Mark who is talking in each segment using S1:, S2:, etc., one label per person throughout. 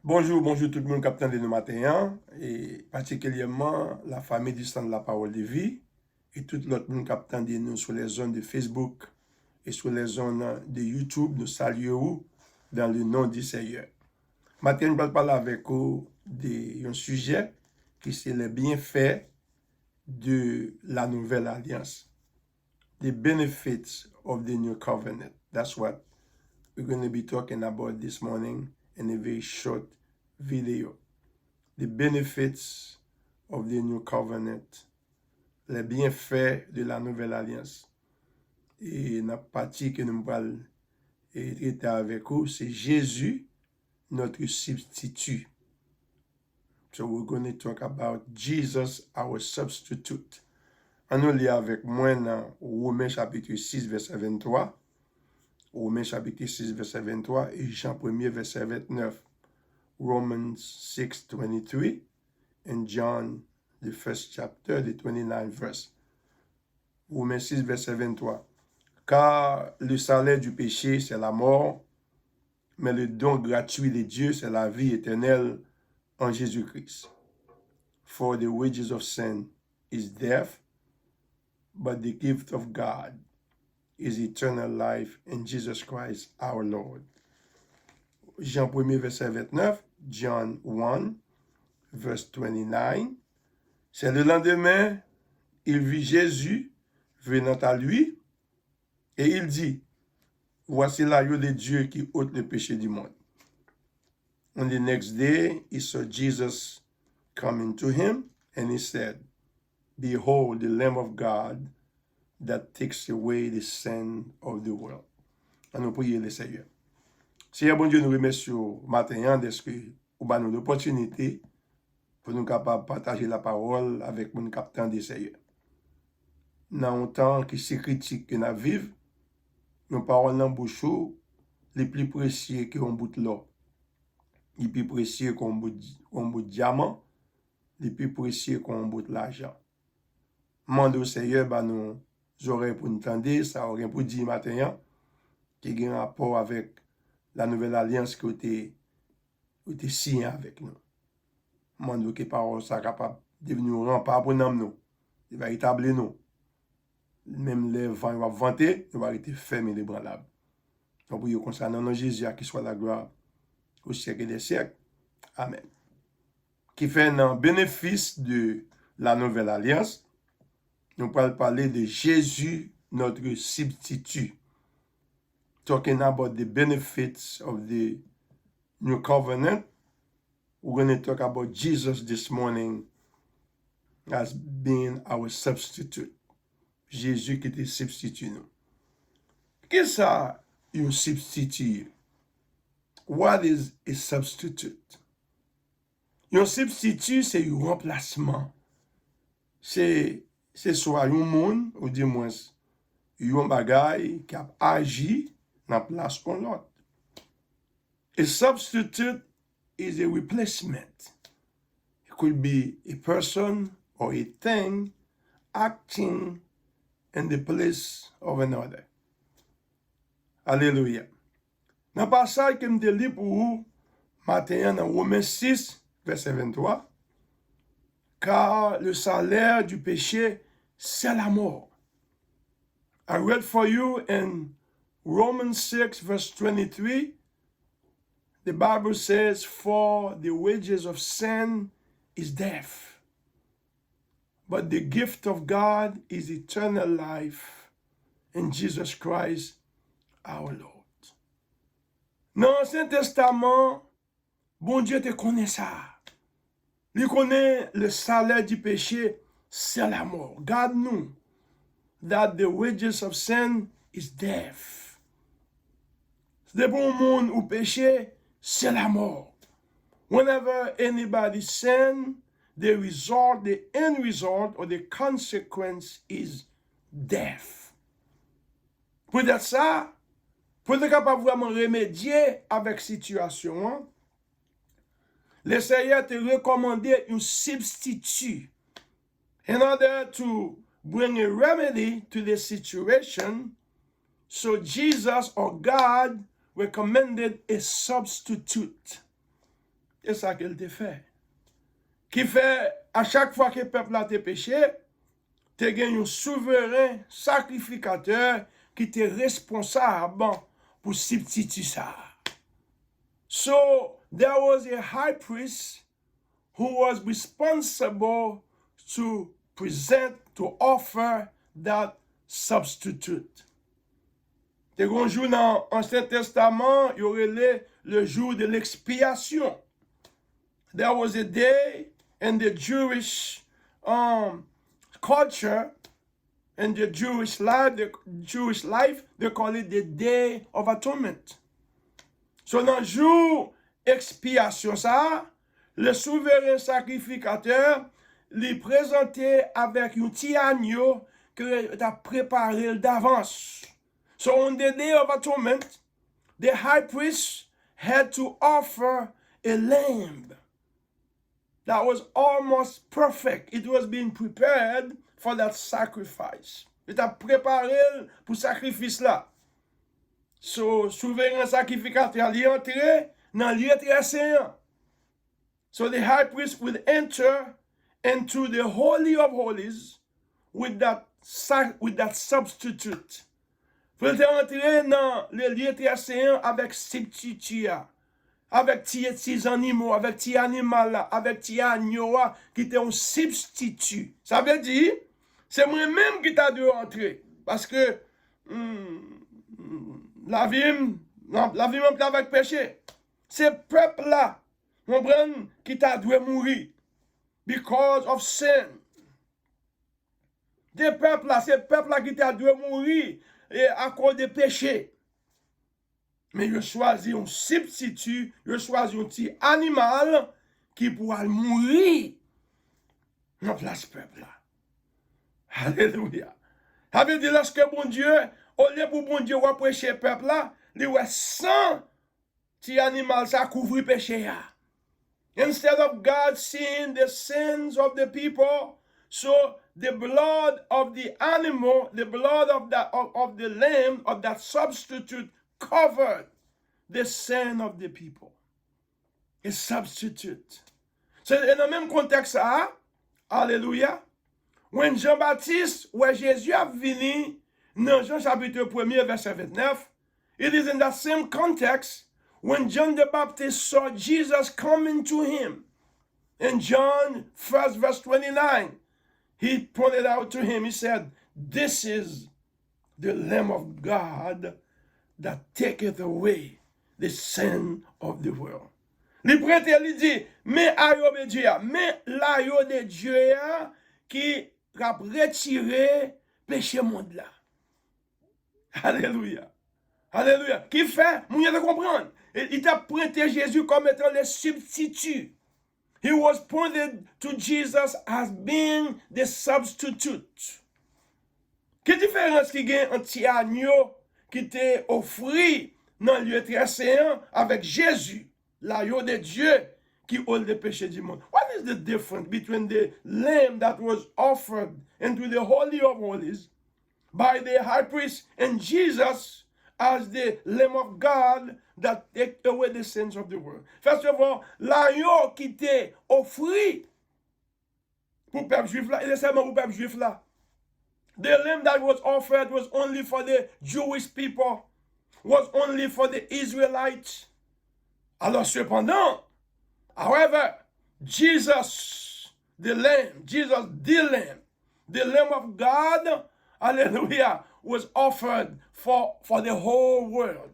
S1: Bonjour tout le monde, capitaine de nos matins, et particulièrement la famille du Centre de la Parole de Vie, et tout l'autre monde capitaine de nous sur les zones de Facebook et sur les zones de YouTube, nous saluons dans le nom du Seigneur. Maintenant, je vais parler avec vous d'un sujet qui c'est les bienfaits de la nouvelle alliance. The benefits of the new covenant. That's what we're going to be talking about this morning in a very short video. The benefits of the new covenant. Les bienfaits de la nouvelle alliance. Et la partie que nous allons traiter avec vous, c'est Jésus, notre substitut. So we're going to talk about Jesus, our substitute. On nous lit avec moi dans Romains chapitre 6, verset 23. Romains chapitre 6, verset 23 et Jean 1er, verset 29. Romans 6, 23 and John, the first chapter, the 29th verse. Romains 6, verset 23. Car le salaire du péché, c'est la mort, mais le don gratuit de Dieu, c'est la vie éternelle en Jésus-Christ. For the wages of sin is death, but the gift of God is eternal life in Jesus Christ our Lord. Jean 1er, verset 29, John 1, verse 29. C'est le lendemain, il vit Jésus venant à lui, et il dit, voici l'agneau de Dieu qui ôte le péché du monde. On the next day, he saw Jesus coming to him, and he said, behold, the Lamb of God that takes away the sin of the world. On nous prier le Seigneur. Seigneur, bon Dieu, nous remercions matin de ce que vous avez l'opportunité pour nous capables de partager la parole avec mon capitaine de Seigneur. Dans un temps qui c'est critique que nous vivons, nos paroles dans bouche les plus précieux qu'un bout de l'or, les plus précieux qu'un bout de diamant, les plus précieux qu'un bout de l'argent. Mande au Seigneur, nous oreilles pour nous entendre, ça aurait pour dire matin, qui a un rapport avec la nouvelle alliance qui a été signée avec nous. Mande que parole ça capable de devenir un rempart pour nous, il va établir nous. Même les vents vont vanter, il va être ferme et ébranlable. Donc, pour concernant nos Jésus, qui soit la gloire au siècle des siècles. Amen. Qui fait un bénéfice de la nouvelle alliance, nous allons parler de Jésus, notre substitut. Talking about the benefits of the new covenant, we're going to talk about Jesus this morning as being our substitute. Jésus qui était substitut nous. Qu'est-ce que ça, un substitut? What is a substitute? Un substitut, c'est un remplacement. C'est soit un monde, ou du moins, un bagay qui a agi dans la place de l'autre. A substitute is a replacement. It could be a person or a thing acting in the place of another. Alléluia. Dans le passage que je lis pour vous, matin dans Romains 6, verset 23, car le salaire du péché, c'est la mort. I read for you in Romans 6, verse 23, the Bible says, for the wages of sin is death, but the gift of God is eternal life in Jesus Christ our Lord. Dans l'Ancien Testament, bon Dieu te connaît ça. Il connaît le salaire du péché, c'est la mort. God knew that the wages of sin is death. C'est pour le monde où péché, c'est la mort. Whenever anybody sin, the end result, or the consequence is death. Peut-être ça, pour être capable vraiment remédier avec la situation, le Seigneur te recommandé un substitut in order to bring a remedy to the situation. So Jesus or God recommended a substitute. C'est ça qu'elle te fait. Qui fait, à chaque fois que le peuple a péché, tu as un souverain sacrificateur qui est responsable pour substituer ça. So, there was a high priest who was responsible to present, to offer that substitute. Te un jour dans l'Ancien Testament, il y aurait le jour de l'expiation. There was a day in the Jewish culture, in the Jewish life, they call it the Day of Atonement. So dans le jour expiation ça, le souverain sacrificateur lui présentait avec un petit agneau que tu as préparé d'avance. So on the Day of Atonement, the high priest had to offer a lamb that was almost perfect. It was being prepared for that sacrifice. Il a préparé pour sacrifice là. So, souverain sacrificateur est entré dans le lieu très saint. So the high priest would enter into the Holy of Holies with that substitute. Il était entré dans le lieu très saint avec substitut, avec petits animaux, avec petits animaux, avec petits agneaux qui étaient un substitut. Ça veut dire, c'est moi-même qui t'a dû entrer. Parce que la vie même avec péché. Ce peuple-là, qui t'a dû mourir. Because of sin. Ce peuple-là qui t'a dû mourir à cause de péché. Mais je choisis un substitut, je choisis un petit animal qui pourra mourir dans place peuple-là. Alléluia. Ça veut dire lorsque bon Dieu, au lieu pour bon Dieu prêcher peuple là, il y a 100 petits animaux ça couvre péché. Instead of God seeing the sins of the people, so the blood of the animal, the blood of the lamb, of that substitute covered the sin of the people. A substitute. So, dans le même contexte, alléluia, when Jean-Baptiste, où Jésus a venu, dans Jean chapitre 1, verset 29, it is in that same context when John the Baptist saw Jesus coming to him. In John 1, verse 29, he pointed out to him, he said, "This is the Lamb of God that taketh away the sin of the world." Le prêtre lui dit, mais ayo de Dieu, mais l'ayo de Dieu qui a retiré péché monde là. Alléluia. Alléluia. Qui fait, vous devez comprendre, il t'a prêté Jésus comme étant le substitut. He was pointed to Jesus as being the substitute. Quelle différence qu'il y a entre un petit agneau qui était offert dans le lieu très saint avec Jésus, l'agneau de Dieu qui ôte le péché du monde? What is the difference between the lamb that was offered into the Holy of Holies by the high priest and Jesus as the Lamb of God that take away the sins of the world? First of all, l'agneau qui était offert pour le peuple juif là, et seulement pour le peuple juif là. The lamb that was offered was only for the Jewish people, was only for the Israelites. Alors cependant, however, Jesus, the Lamb of God, hallelujah, was offered for the whole world.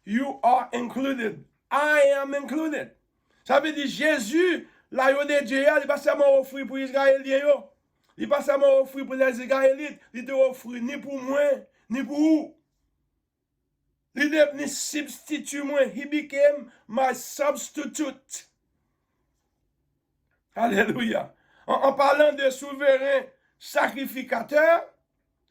S1: You are included. I am included. Ça veut dire Jésus, l'agneau de Dieu, il n'est pas seulement offert pour les Israéliens. Il n'est pas seulement offert pour les Israélites. Il est offert ni pour moi, ni pour vous. Il est devenu substitut moi. He became my substitute. Alléluia. En parlant de souverain sacrificateur,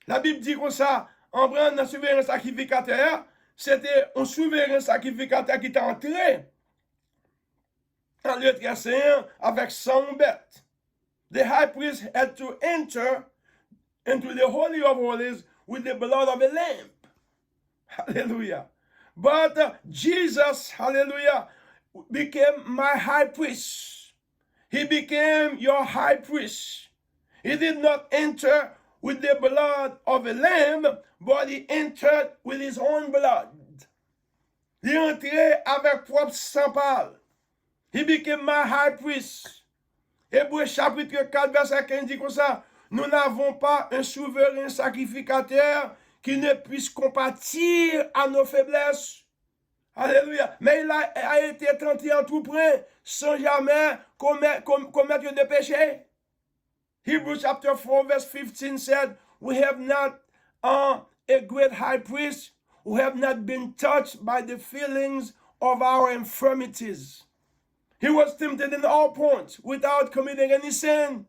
S1: la Bible dit comme ça, en prenant un souverain sacrificateur, c'était un souverain sacrificateur qui est entré en lieu très saint avec 100 bêtes. The high priest had to enter into the Holy of Holies with the blood of a lamb. Hallelujah. But Jesus, hallelujah, became my high priest. He became your high priest. He did not enter with the blood of a lamb, but he entered with his own blood. Il est entré avec propre sang pâle. He became my high priest. Hébreux chapitre 4, verset 15 dit comme ça, nous n'avons pas un souverain sacrificateur qui ne puisse compatir à nos faiblesses. Alléluia. Mais il a été tenté en tout point, sans jamais commettre de péché. Hebrews chapter 4, verse 15 said, we have not a great high priest who have not been touched by the feelings of our infirmities. He was tempted in all points without committing any sin.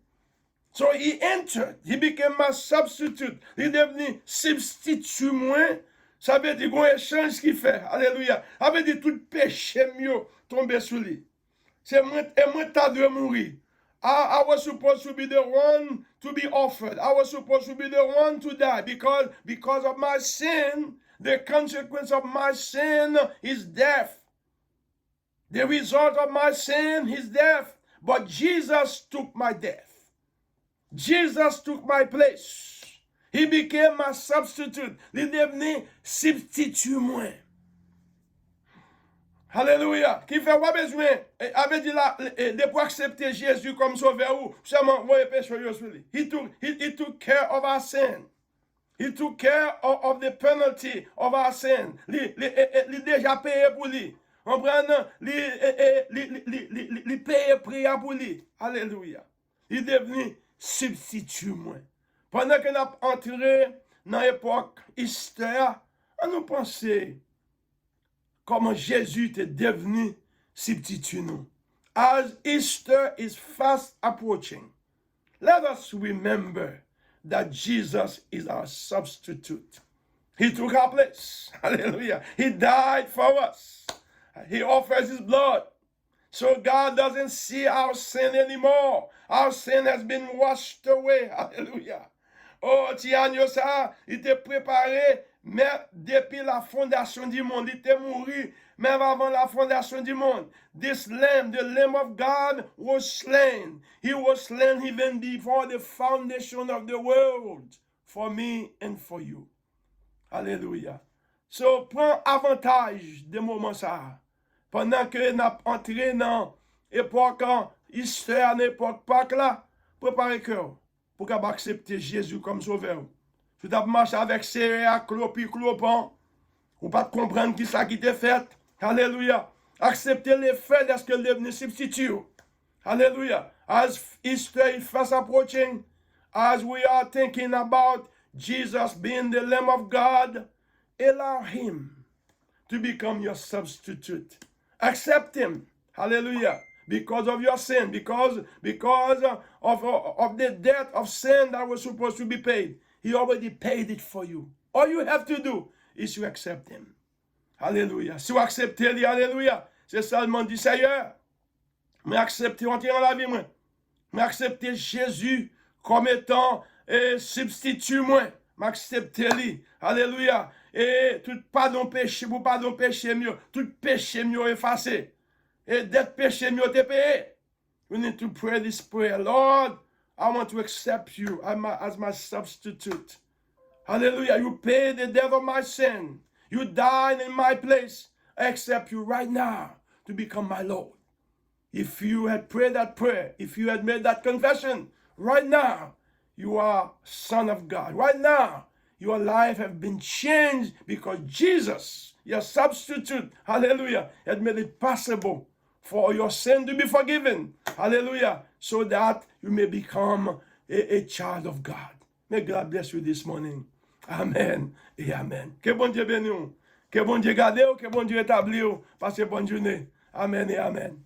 S1: So he entered. He became my substitute. Il est devenu substitut moi. Ça veut dire qu'on échange qu'il fait. Alléluia. Ça veut dire tout péché mieux tomber sous lui. C'est moi qui dois mourir. I was supposed to be the one to be offered. I was supposed to be the one to die because of my sin. The consequence of my sin is death. The result of my sin is death. But Jesus took my death. Jesus took my place. He became my substitute. Il est devenu substitut moi. Alléluia. Qui fait pas besoin. Avait dit là, de pour accepter Jésus comme sauveur ou seulement voyez péché sur lui. He took care of our sin. He took care of the penalty of our sin. Il déjà payé pour lui. On prend il paye prix pour lui. Alléluia. Il est devenu substitut moi. Pendant qu'on a entré dans l'époque Easter, on nous pensait comment Jésus était devenu substitut nous. As Easter is fast approaching, let us remember that Jesus is our substitute. He took our place. Hallelujah. He died for us. He offers his blood. So God doesn't see our sin anymore. Our sin has been washed away. Hallelujah. Oh, Tiagno, ça, il était préparé, mais depuis la fondation du monde, il était mort, même avant la fondation du monde. This lamb, the Lamb of God, was slain. He was slain even before the foundation of the world, for me and for you. Hallelujah. So, prends avantage des moments ça. Pendant que nous entré dans l'époque Easter, l'époque Pâques là, préparez cœur pour accepter Jésus comme sauveur. Si tu as marché avec céréales, clopi, clopin, ou pas comprendre qui ça qui t'est fait. Alléluia. Accepter les faits de ce que est devenu substitut. Alléluia. As Easter is fast approaching, as we are thinking about Jesus being the Lamb of God, allow him to become your substitute. Accept him. Hallelujah. Because of your sin, because of the debt of sin that was supposed to be paid. He already paid it for you. All you have to do is to accept him. Hallelujah. Si vous acceptez lui, alléluia, c'est seulement dit Seigneur, mais acceptez entrer dans la vie, moi. Mais acceptez Jésus comme étant substitut, moi. M'acceptez lui. Alléluia. Et tout pardon péché, vous pardon péché mieux, tout péché mieux effacé. Et that péché mieux te payé. We need to pray this prayer. Lord, I want to accept you as my substitute. Hallelujah. You paid the debt of my sin. You died in my place. I accept you right now to become my Lord. If you had prayed that prayer, if you had made that confession, right now, you are Son of God. Right now, your life has been changed because Jesus, your substitute, hallelujah, had made it possible for your sin to be forgiven. Hallelujah. So that you may become a child of God. May God bless you this morning. Amen et amen. Que bon Dieu bénisse. Que bon Dieu garde. Que bon Dieu établit. Passez bonne journée. Amen et amen.